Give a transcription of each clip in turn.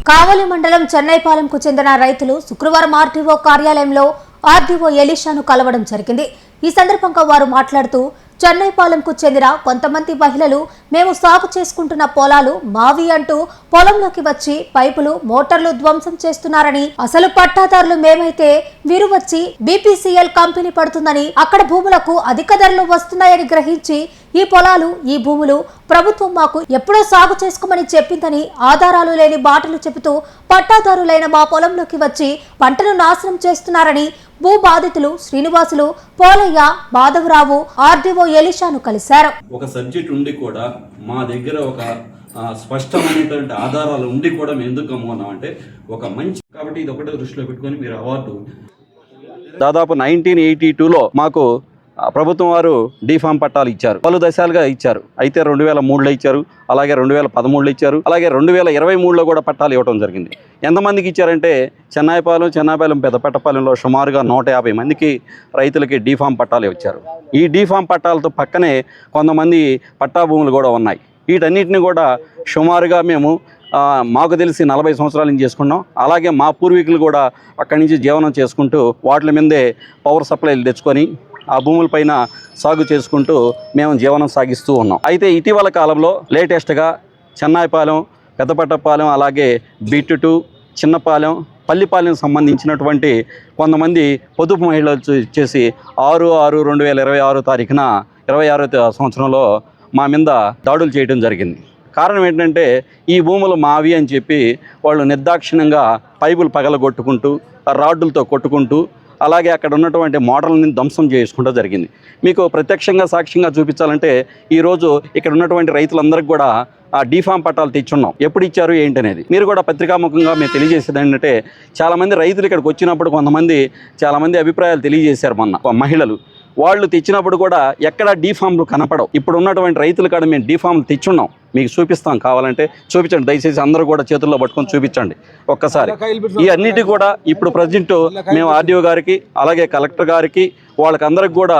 కావలి మండలం చెన్నైపాలెంకు చెందిన రైతులు శుక్రవారం ఆర్టీఓ కార్యాలయంలో ఆర్డీఓ ఎలీషాను కలవడం జరిగింది. ఈ సందర్భంగా వారు మాట్లాడుతూ చెన్నైపాలెంకు చెందిన కొంతమంది మహిళలు మేము సాగు చేసుకుంటున్న పొలాలు మావి అంటూ పొలంలోకి వచ్చి పైపులు మోటార్లు ధ్వంసం చేస్తున్నారని, అసలు పట్టాదారులు మేమైతే వీరు వచ్చి బీపీసీఎల్ కంపెనీ పడుతుందని అక్కడ భూములకు అధిక ధరలు వస్తున్నాయని గ్రహించి ఈ పొలాలు ఈ భూములు ప్రభుత్వం మాకు ఎప్పుడో సాగు చేసుకోమని చెప్పిందని ఆధారాలు లేని మాటలు చెబుతూ పట్టాదారులైన మా పొలంలోకి వచ్చి పంటను నాశనం చేస్తున్నారని భూ బాధితులు శ్రీనివాసులు, పోలయ్య, మాధవరావు ఆర్డీఓ ఎలీషాను కలిశారు. ఒక సబ్జెక్ట్ ఉండి కూడా మా దగ్గర ఒక స్పష్టమైనటువంటి ఆధారాలు ఉండి కూడా మేము ఎందుకు కమ్ముకున్నాం అంటే ఒక మంచి, కాబట్టి ఇది ఒకటే దృష్టిలో పెట్టుకొని మీరు అవార్డు దాదాపు 1982లో మాకు ప్రభుత్వం వారు డీఫామ్ పట్టాలు ఇచ్చారు. పలు దశాలుగా ఇచ్చారు. అయితే 2003లో ఇచ్చారు, అలాగే 2013లో ఇచ్చారు, అలాగే 2023లో కూడా పట్టాలు ఇవ్వడం జరిగింది. ఎంతమందికి ఇచ్చారంటే చెన్నైపాలెం పెద్దపట్టపాలెంలో సుమారుగా 150 మందికి రైతులకి డీఫామ్ పట్టాలు ఇచ్చారు. ఈ డీఫామ్ పట్టాలతో పక్కనే కొంతమంది పట్టా భూములు కూడా ఉన్నాయి. వీటన్నిటిని కూడా సుమారుగా మేము మాకు తెలిసి 40 సంవత్సరాల నుంచి చేసుకున్నాం. అలాగే మా పూర్వీకులు కూడా అక్కడి నుంచి జీవనం చేసుకుంటూ వాటి మీదే పవర్ సప్లైలు తెచ్చుకొని ఆ భూములపైన సాగు చేసుకుంటూ మేము జీవనం సాగిస్తూ ఉన్నాం. అయితే ఇటీవల కాలంలో లేటెస్ట్గా చెన్నైపాలెం, పెద్దపట్టపాలెం, అలాగే బిట్టు, చిన్నపాలెం, పల్లిపాలెం సంబంధించినటువంటి కొంతమంది పొదుపు మహిళలు చేసి 6/6/2026 తారీఖున 26వ సంవత్సరంలో మా మీద దాడులు చేయడం జరిగింది. కారణం ఏంటంటే ఈ భూములు మావి అని చెప్పి వాళ్ళు నిర్దాక్షిణ్యంగా పైపులు పగలగొట్టుకుంటూ రాడ్డులతో కొట్టుకుంటూ అలాగే అక్కడ ఉన్నటువంటి మోడల్ని ధ్వంసం చేసుకుంటూ జరిగింది. మీకు ప్రత్యక్షంగా సాక్ష్యంగా చూపించాలంటే ఈరోజు ఇక్కడ ఉన్నటువంటి రైతులందరికీ కూడా ఆ డీఫామ్ పట్టాలు తెచ్చున్నాం. ఎప్పుడు ఇచ్చారు ఏంటనేది మీరు కూడా పత్రికాముఖంగా మేము తెలియజేసేది ఏంటంటే, చాలామంది రైతులు ఇక్కడికి వచ్చినప్పుడు చాలామంది అభిప్రాయాలు తెలియజేశారు. మొన్న మహిళలు వాళ్ళు తెచ్చినప్పుడు కూడా ఎక్కడ డీఫామ్లు కనపడవు. ఇప్పుడు ఉన్నటువంటి రైతుల కాడ మేము డీఫామ్లు తెచ్చున్నాం, మీకు చూపిస్తాం, కావాలంటే చూపించండి. దయచేసి అందరూ కూడా చేతుల్లో పట్టుకొని చూపించండి ఒక్కసారి. ఈ అన్నిటి కూడా ఇప్పుడు ప్రజెంట్ మేము ఆర్డీఓ గారికి అలాగే కలెక్టర్ గారికి వాళ్ళకందరికి కూడా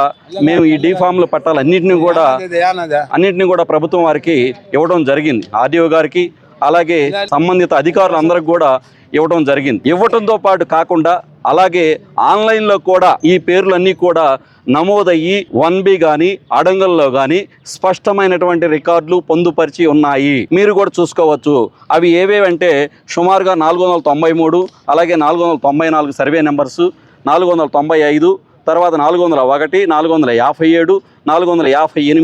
మేము ఈ డీఫామ్ల పట్టాలు అన్నింటినీ కూడా ప్రభుత్వం వారికి ఇవ్వడం జరిగింది. ఆర్డీఓ గారికి అలాగే సంబంధిత అధికారులందరికి కూడా ఇవ్వడం జరిగింది. ఇవ్వడంతో పాటు కాకుండా అలాగే ఆన్లైన్లో కూడా ఈ పేర్లన్నీ కూడా నమోదయ్యి 1B కానీ అడంగల్లో కానీ స్పష్టమైనటువంటి రికార్డులు పొందుపరిచి ఉన్నాయి. మీరు కూడా చూసుకోవచ్చు. అవి ఏవేవంటే సుమారుగా 493, అలాగే 494 సర్వే నెంబర్సు, 495, తర్వాత 401, 457, 458,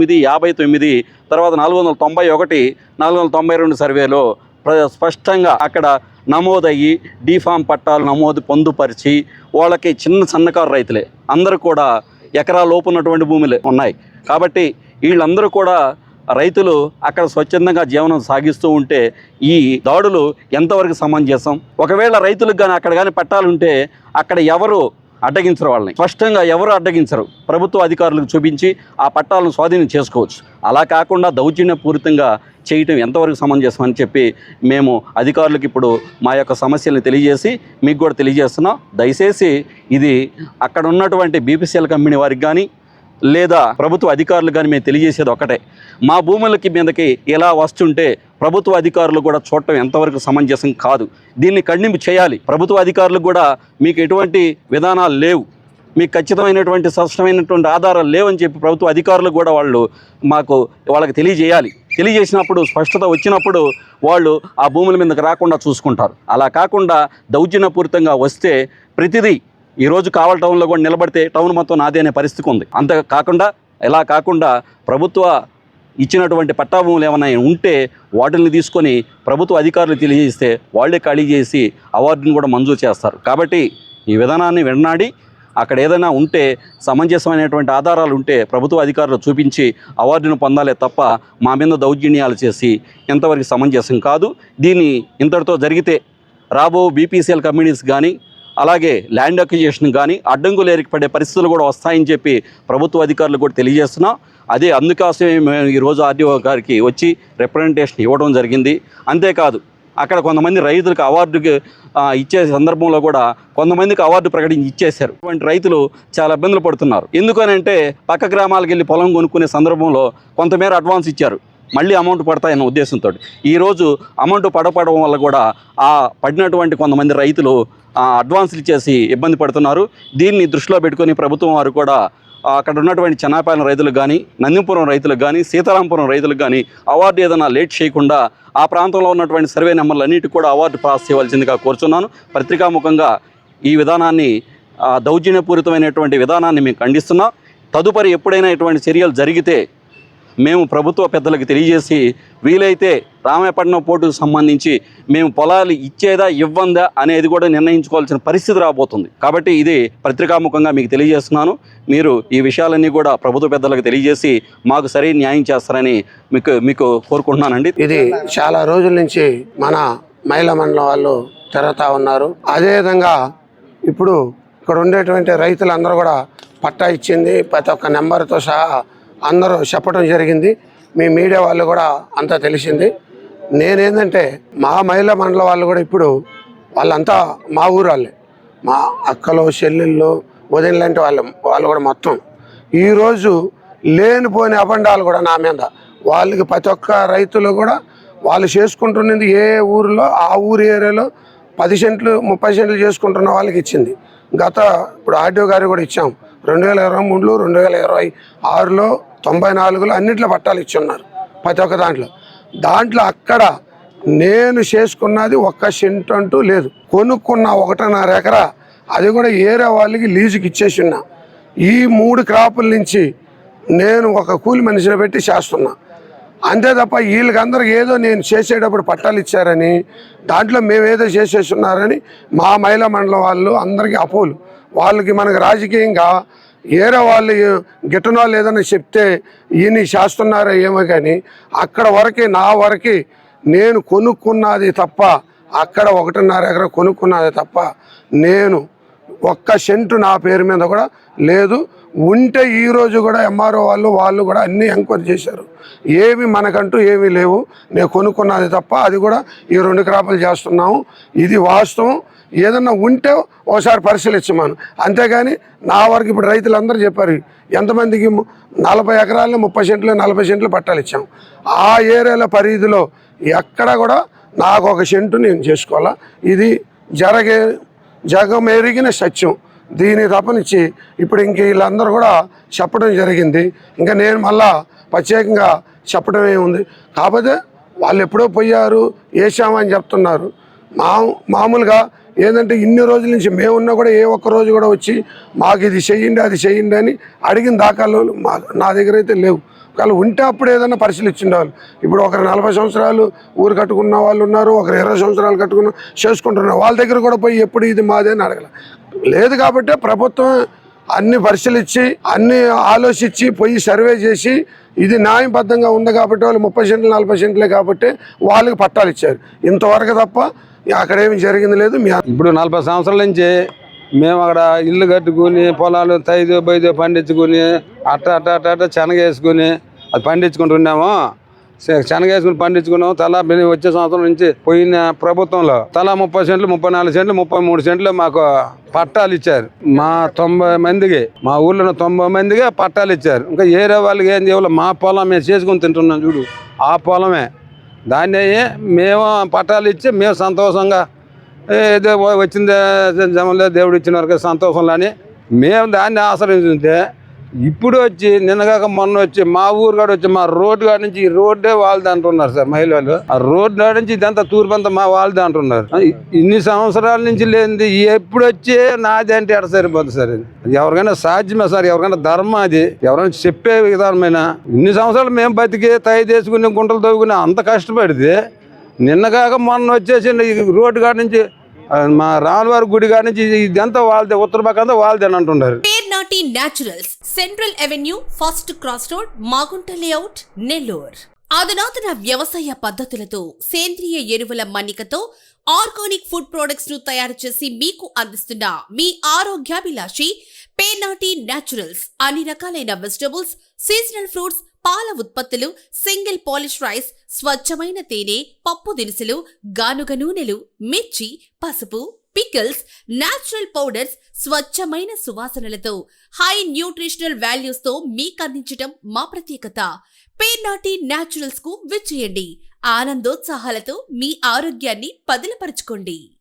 59, తర్వాత 491, 492 సర్వేలో స్పష్టంగా అక్కడ నమోదయ్యి డీఫామ్ పట్టాలు నమోదు పొందుపరిచి వాళ్ళకి చిన్న సన్నకారు రైతులే అందరూ కూడా ఎకరా లోపు ఉన్నటువంటి భూములే ఉన్నాయి. కాబట్టి వీళ్ళందరూ కూడా రైతులు అక్కడ స్వచ్ఛందంగా జీవనం సాగిస్తూ ఉంటే ఈ దాడులు ఎంతవరకు సమంజసం? ఒకవేళ రైతులకు కానీ అక్కడ కానీ పట్టాలుంటే అక్కడ ఎవరు అడ్డగించరు, వాళ్ళని స్పష్టంగా ఎవరు అడ్డగించరు. ప్రభుత్వ అధికారులకు చూపించి ఆ పట్టాలను స్వాధీనం చేసుకోవచ్చు. అలా కాకుండా దౌర్జన్యపూరితంగా చేయటం ఎంతవరకు సమంజసం అని చెప్పి మేము అధికారులకు ఇప్పుడు మా యొక్క సమస్యలను తెలియజేసి మీకు కూడా తెలియజేస్తున్నాం. దయచేసి ఇది అక్కడ ఉన్నటువంటి బీపీసీఎల్ కంపెనీ వారికి కానీ లేదా ప్రభుత్వ అధికారులు కానీ మేము తెలియజేసేది ఒకటే, మా భూములకి మీదకి ఎలా వస్తుంటే ప్రభుత్వ అధికారులు కూడా చూడటం ఎంతవరకు సమంజసం కాదు. దీన్ని ఖండింపు చేయాలి. ప్రభుత్వ అధికారులకు కూడా మీకు ఎటువంటి విధానాలు లేవు, మీకు ఖచ్చితమైనటువంటి స్పష్టమైనటువంటి ఆధారాలు లేవని చెప్పి ప్రభుత్వ అధికారులు కూడా వాళ్ళకి తెలియజేయాలి. తెలియజేసినప్పుడు స్పష్టత వచ్చినప్పుడు వాళ్ళు ఆ భూముల మీదకి రాకుండా చూసుకుంటారు. అలా కాకుండా దౌర్జన్యపూరితంగా వస్తే ప్రతిదీ ఈరోజు కావలి టౌన్లో కూడా నిలబడితే టౌన్ మొత్తం నాదే అనే పరిస్థితి ఉంది. ఇలా కాకుండా ప్రభుత్వ ఇచ్చినటువంటి పట్టా భూములు ఏమైనా ఉంటే వాటిని తీసుకొని ప్రభుత్వ అధికారులు తెలియజేస్తే వాళ్ళే ఖాళీ చేసి అవార్డుని కూడా మంజూరు చేస్తారు. కాబట్టి ఈ విధానాన్ని విన్నాడి అక్కడ ఏదైనా ఉంటే సమంజసమైనటువంటి ఆధారాలు ఉంటే ప్రభుత్వ అధికారులు చూపించి అవార్డును పొందాలే తప్ప మా మీద దౌర్జన్యాలు చేసి ఎంతవరకు సమంజసం కాదు. దీన్ని ఇంతటితో జరిగితే రాబో బీపీసీఎల్ కమ్యూనిటీస్ కానీ అలాగే ల్యాండ్ అక్విజిషన్ కానీ అడ్డంకులు ఏర్పడే పరిస్థితులు కూడా వస్తాయని చెప్పి ప్రభుత్వ అధికారులు కూడా తెలియజేస్తున్నాం. అందుకోసమే మేము ఈరోజు ఆర్డీఓ గారికి వచ్చి రిప్రజెంటేషన్ ఇవ్వడం జరిగింది. అంతేకాదు అక్కడ కొంతమంది రైతులకు అవార్డుకి ఇచ్చే సందర్భంలో కూడా కొంతమందికి అవార్డు ప్రకటించి ఇచ్చేశారు. అటువంటి రైతులు చాలా ఇబ్బందులు పడుతున్నారు. ఎందుకనంటే పక్క గ్రామాలకు వెళ్ళి పొలం కొనుక్కునే సందర్భంలో కొంతమేర అడ్వాన్స్ ఇచ్చారు. మళ్ళీ అమౌంట్ పడతాయన్న ఉద్దేశంతో ఈరోజు అమౌంట్ పడపడడం వల్ల కూడా ఆ పడినటువంటి కొంతమంది రైతులు అడ్వాన్సులు ఇచ్చేసి ఇబ్బంది పడుతున్నారు. దీన్ని దృష్టిలో పెట్టుకొని ప్రభుత్వం వారు కూడా అక్కడ ఉన్నటువంటి చెన్నాపాలెం రైతులకు కానీ, నందిపురం రైతులకు కానీ, సీతారాంపురం రైతులకు కానీ అవార్డు ఏదైనా లేట్ చేయకుండా ఆ ప్రాంతంలో ఉన్నటువంటి సర్వే నెంబర్లు అన్నిటికీ కూడా అవార్డు పాస్ చేయవలసిందిగా కోరుచున్నాను. పత్రికాముఖంగా ఈ విధానాన్ని దౌర్జన్యపూరితమైనటువంటి విధానాన్ని మేము ఖండిస్తున్నాం. తదుపరి ఎప్పుడైనా ఇటువంటి చర్యలు జరిగితే మేము ప్రభుత్వ పెద్దలకు తెలియజేసి వీలైతే రామాయపట్నం పోర్టుకు సంబంధించి మేము పొలాలు ఇచ్చేదా ఇవ్వందా అనేది కూడా నిర్ణయించుకోవాల్సిన పరిస్థితి రాబోతుంది. కాబట్టి ఇది పత్రికాముఖంగా మీకు తెలియజేస్తున్నాను. మీరు ఈ విషయాలన్నీ కూడా ప్రభుత్వ పెద్దలకు తెలియజేసి మాకు సరైన న్యాయం చేస్తారని మీకు కోరుకుంటున్నానండి. ఇది చాలా రోజుల నుంచి మన మహిళా మండలం వాళ్ళు తిరుగుతూ ఉన్నారు. అదేవిధంగా ఇప్పుడు ఇక్కడ ఉండేటువంటి రైతులందరూ కూడా పట్టా ఇచ్చింది ప్రతి ఒక్క నెంబర్తో సహా అందరూ చెప్పడం జరిగింది. మీ మీడియా వాళ్ళు కూడా అంతా తెలిసింది. నేనేంటంటే మా మహిళా మండలం వాళ్ళు కూడా ఇప్పుడు వాళ్ళంతా మా ఊరు వాళ్ళే, మా అక్కలు చెల్లెళ్ళు వదిన లాంటి వాళ్ళు కూడా మొత్తం ఈరోజు లేనిపోని అబండాలు కూడా నా మీద వాళ్ళకి ప్రతి ఒక్క రైతులు కూడా వాళ్ళు చేసుకుంటున్నది ఏ ఊరిలో ఆ ఊరి ఏరియాలో 10 సెంట్లు 30 సెంట్లు చేసుకుంటున్న వాళ్ళకి ఇచ్చింది. ఇప్పుడు ఆర్డీఓ గారు కూడా ఇచ్చాం. 2023లో 2026లో 94లో అన్నింటిలో పట్టాలు ఇచ్చి ఉన్నారు ప్రతి ఒక్క దాంట్లో అక్కడ నేను చేసుకున్నది 1 సెంట్ అంటూ లేదు. కొనుక్కున్న 1.5 ఎకరా అది కూడా ఏరే వాళ్ళకి లీజుకి ఇచ్చేసి ఉన్నా. ఈ 3 క్రాపుల నుంచి నేను ఒక కూలి మనిషిని పెట్టి చేస్తున్నా. అంతే తప్ప వీళ్ళకందరికి ఏదో నేను చేసేటప్పుడు పట్టాలు ఇచ్చారని దాంట్లో మేమేదో చేసేస్తున్నారని మా మహిళా మండలం వాళ్ళు అందరికీ అపోలు. వాళ్ళకి మనకు రాజకీయంగా ఏరే వాళ్ళు గిట్టన వాళ్ళు ఏదైనా చెప్తే ఈయన చేస్తున్నారో ఏమో కానీ అక్కడ వరకే నా వరకే నేను కొనుక్కున్నది తప్ప అక్కడ 1.5 ఎకరా కొనుక్కున్నది తప్ప నేను 1 సెంటు నా పేరు మీద కూడా లేదు. ఉంటే ఈరోజు కూడా ఎంఆర్ఓ వాళ్ళు కూడా అన్నీ ఎంక్వైరీ చేశారు. ఏమి మనకంటూ ఏమీ లేవు. నేను కొనుక్కున్నది తప్ప అది కూడా ఈ 2 క్రాపులు చేస్తున్నాము. ఇది వాస్తవం. ఏదన్నా ఉంటే ఒకసారి పరిశీలించమాను. అంతేగాని నా వరకు ఇప్పుడు రైతులందరూ చెప్పారు ఎంతమందికి 40 ఎకరాల్లో 30 సెంట్లు 40 సెంట్లు పట్టాలు ఇచ్చాం. ఆ ఏరియాల పరిధిలో ఎక్కడ కూడా నాకు 1 సెంటు నేను చేసుకోవాలా. ఇది జగమెరిగిన సత్యం. దీని తప్పనిచ్చి ఇప్పుడు ఇంక వీళ్ళందరూ కూడా చెప్పడం జరిగింది. ఇంకా నేను మళ్ళా ప్రత్యేకంగా చెప్పడం ఏముంది. కాకపోతే వాళ్ళు ఎప్పుడో పోయారు వేసామని చెప్తున్నారు. మామూలుగా ఏంటంటే ఇన్ని రోజుల నుంచి మేమున్నా కూడా ఏ ఒక్క రోజు కూడా వచ్చి మాకు ఇది చెయ్యండి అది చెయ్యండి అని అడిగిన దాఖలు నా దగ్గర అయితే లేవు. ఒకవేళ ఉంటే అప్పుడు ఏదైనా పరిశీలించిండేవాళ్ళు. ఇప్పుడు ఒకరు 40 సంవత్సరాలు ఊరు కట్టుకున్న వాళ్ళు ఉన్నారు, ఒకరు 20 సంవత్సరాలు చేసుకుంటున్నారు. వాళ్ళ దగ్గర కూడా పోయి ఎప్పుడు ఇది మాదే అని అడగల లేదు. కాబట్టి ప్రభుత్వం అన్ని పరిశీలించి అన్ని ఆలోచించి పోయి సర్వే చేసి ఇది న్యాయబద్ధంగా ఉంది కాబట్టి వాళ్ళు 30 సెంట్లు 40 సెంట్లే కాబట్టి వాళ్ళకి పట్టాలు ఇచ్చారు. ఇంతవరకు తప్ప అక్కడేమి జరిగింది లేదు. ఇప్పుడు 40 సంవత్సరాల నుంచి మేము అక్కడ ఇల్లు కట్టుకుని పొలాలు తైదు బైదు పండించుకుని అట్ట శనగ వేసుకుని అది పండించుకుంటున్నాము. శనగ వేసుకుని పండించుకున్నాము. వచ్చే సంవత్సరం నుంచి పోయిన ప్రభుత్వంలో తలా 30 సెంట్లు 34 సెంట్లు 33 సెంట్లు మాకు పట్టాలు ఇచ్చారు. మా 90 మందికి మా ఊళ్ళో 90 మందికి పట్టాలు ఇచ్చారు. ఇంకా ఏరే వాళ్ళకి ఏం చేయాలి, మా పొలం మేము చేసుకుని తింటున్నాం చూడు, ఆ పొలమే దాన్ని మేము పట్టాలు ఇచ్చి మేము సంతోషంగా ఏదో వచ్చిందే జమంలో దేవుడు ఇచ్చిన వరకు సంతోషంలో అని మేము దాన్ని ఆశ్రయించుంటే ఇప్పుడు వచ్చి నిన్నగాక మొన్న వచ్చి మా ఊరు కాడ వచ్చి మా రోడ్డు కాడ నుంచి ఈ రోడ్డే వాళ్ళది అంటున్నారు సార్ మహిళలు. ఆ రోడ్డు కాడ నుంచి ఇదంతా తూర్పంతా మా వాళ్ళది అంటున్నారు. ఇన్ని సంవత్సరాల నుంచి లేనిది ఎప్పుడు వచ్చి నాది అంటే ఎడ సరిపోతుంది సార్. అది ఎవరికైనా సాధ్యమే సార్, ఎవరికైనా ధర్మం అది, ఎవరైనా చెప్పే విధానమైన. ఇన్ని సంవత్సరాలు మేము బతికి తయ చేసుకుని గుంటలు తవ్వుకుని అంత కష్టపడితే నిన్నగాక మొన్న వచ్చేసి రోడ్డు కాడ నుంచి మా రాములవారి గుడి కాడ నుంచి ఇదంతా వాళ్ళదే, ఉత్తర పక్క అంతా వాళ్ళదే అని అంటున్నారు. Pernati naturals, central avenue, first cross road, Magunta layout, Nellore. అధునాతన వ్యవసాయ పద్ధతులతో సేంద్రియ ఎరువుల మన్నికతో ఆర్గానిక్ ఫుడ్ ప్రొడక్ట్స్ ను తయారు చేసి మీకు అందిస్తున్న మీ ఆరోగ్యాభిలాషి పేర్నాటి న్యాచురల్స్. అన్ని రకాలైన వెజిటబుల్స్, సీజనల్ ఫ్రూట్స్, పాల ఉత్పత్తులు, సింగిల్ పాలిష్ రైస్, స్వచ్ఛమైన తేనె, పప్పు దినుసులు, గానుగ నూనెలు, మిర్చి, పసుపు, పికిల్స్, న్యాచురల్ పౌడర్స్, స్వచ్ఛమైన సువాసనలతో హై న్యూట్రిషనల్ వాల్యూస్ తో మీకు అందించడం మా ప్రత్యేకత. పేర్నాటి న్యాచురల్స్ కు విచ్చేయండి. ఆనందోత్సాహాలతో మీ ఆరోగ్యాన్ని పదిలపరచుకోండి.